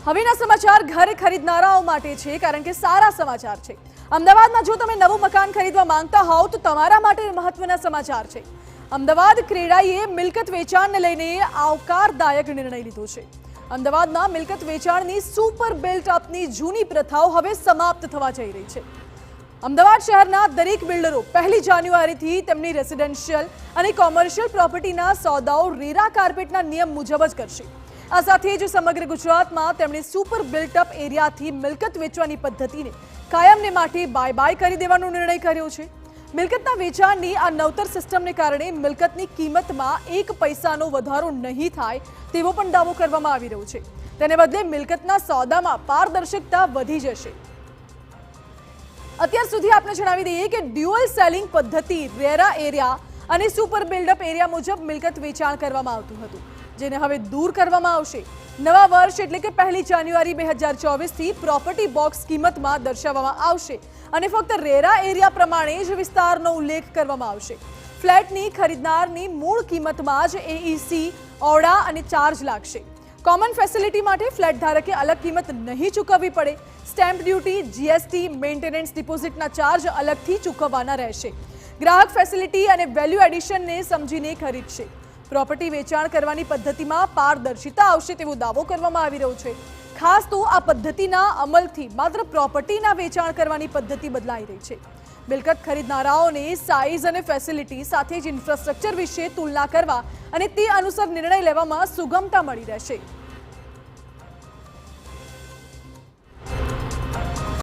હવેના સમાચાર ઘર ખરીદનારાઓ માટે છે, કારણ કે સારા સમાચાર છે। અમદાવાદમાં જો તમે નવું મકાન ખરીદવા માંગતા હોવ તો તમારા માટે મહત્વના સમાચાર છે। અમદાવાદ ક્રેડાઈએ મિલકત વેચાણને લઈને આવકારદાયક નિર્ણય લીધો છે। અમદાવાદમાં મિલકત વેચાણની સુપર બિલ્ટ અપની જૂની પ્રથાઓ હવે સમાપ્ત થવા જઈ રહી છે। અમદાવાદ શહેરના દરેક બિલ્ડરો 1 જાન્યુઆરીથી તેમની રેસિડેન્શિયલ અને કોમર્શિયલ પ્રોપર્ટીના સોદાઓ રેરા કાર્પેટના નિયમ મુજબ જ કરશે। આ સાથે જ સમગ્ર ગુજરાતમાં તેમણે સુપર બિલ્ટ અપ એરિયાથી મિલકત વેચવાની પદ્ધતિને કાયમને માટે બાય બાય કરી દેવાનો નિર્ણય કર્યો છે। મિલકતના વેચાણની આ નવતર સિસ્ટમને કારણે મિલકતની કિંમતમાં 1 પૈસાનો વધારો નહીં થાય તેવો પણ દાવો કરવામાં આવી રહ્યો છે। તેને બદલે મિલકતના સોદામાં પારદર્શકતા વધી જશે। અત્યાર સુધી આપણે જણાવી દઈએ કે ડ્યુઅલ સેલિંગ પદ્ધતિ રેરા એરિયા અને સુપર બિલ્ડઅપ એરિયા મુજબ મિલકત વેચાણ કરવામાં આવતું હતું, જેને હવે દૂર કરવામાં આવશે। નવા વર્ષ એટલે કે 1 જાન્યુઆરી 2024 થી પ્રોપર્ટી બોક્સ કિંમતમાં દર્શાવવામાં આવશે અને ફક્ત રેરા એરિયા પ્રમાણે જ વિસ્તારનો ઉલ્લેખ કરવામાં આવશે। ફ્લેટની ખરીદનારની મૂળ કિંમતમાં જ એઈસી, ઓરડા અને ચાર્જ લાગશે। કોમન ફેસિલિટી માટે ફ્લેટ ધારકે અલગ કિંમત નહીં ચૂકવવી પડે। સ્ટેમ્પ ડ્યુટી, જીએસટી, મેન્ટેનન્સ ડિપોઝિટના ચાર્જ અલગથી ચૂકવવાના રહેશે। ગ્રાહક ફેસિલિટી અને વેલ્યુ એડિશનને સમજીને ખરીદશે। પ્રોપર્ટી વેચાણ કરવાની પદ્ધતિમાં પારદર્શિતા આવશે તેવો દાવો કરવામાં આવી રહ્યો છે। ખાસ તો આ પદ્ધતિના અમલથી માત્ર પ્રોપર્ટીના વેચાણ કરવાની પદ્ધતિ બદલાઈ રહી છે। મિલકત ખરીદનારાઓને સાઇઝ અને ફેસિલિટી સાથે જ ઇન્ફ્રાસ્ટ્રક્ચર વિશે તુલના કરવા અને તે અનુસાર નિર્ણય લેવામાં સુગમતા મળી રહેશે।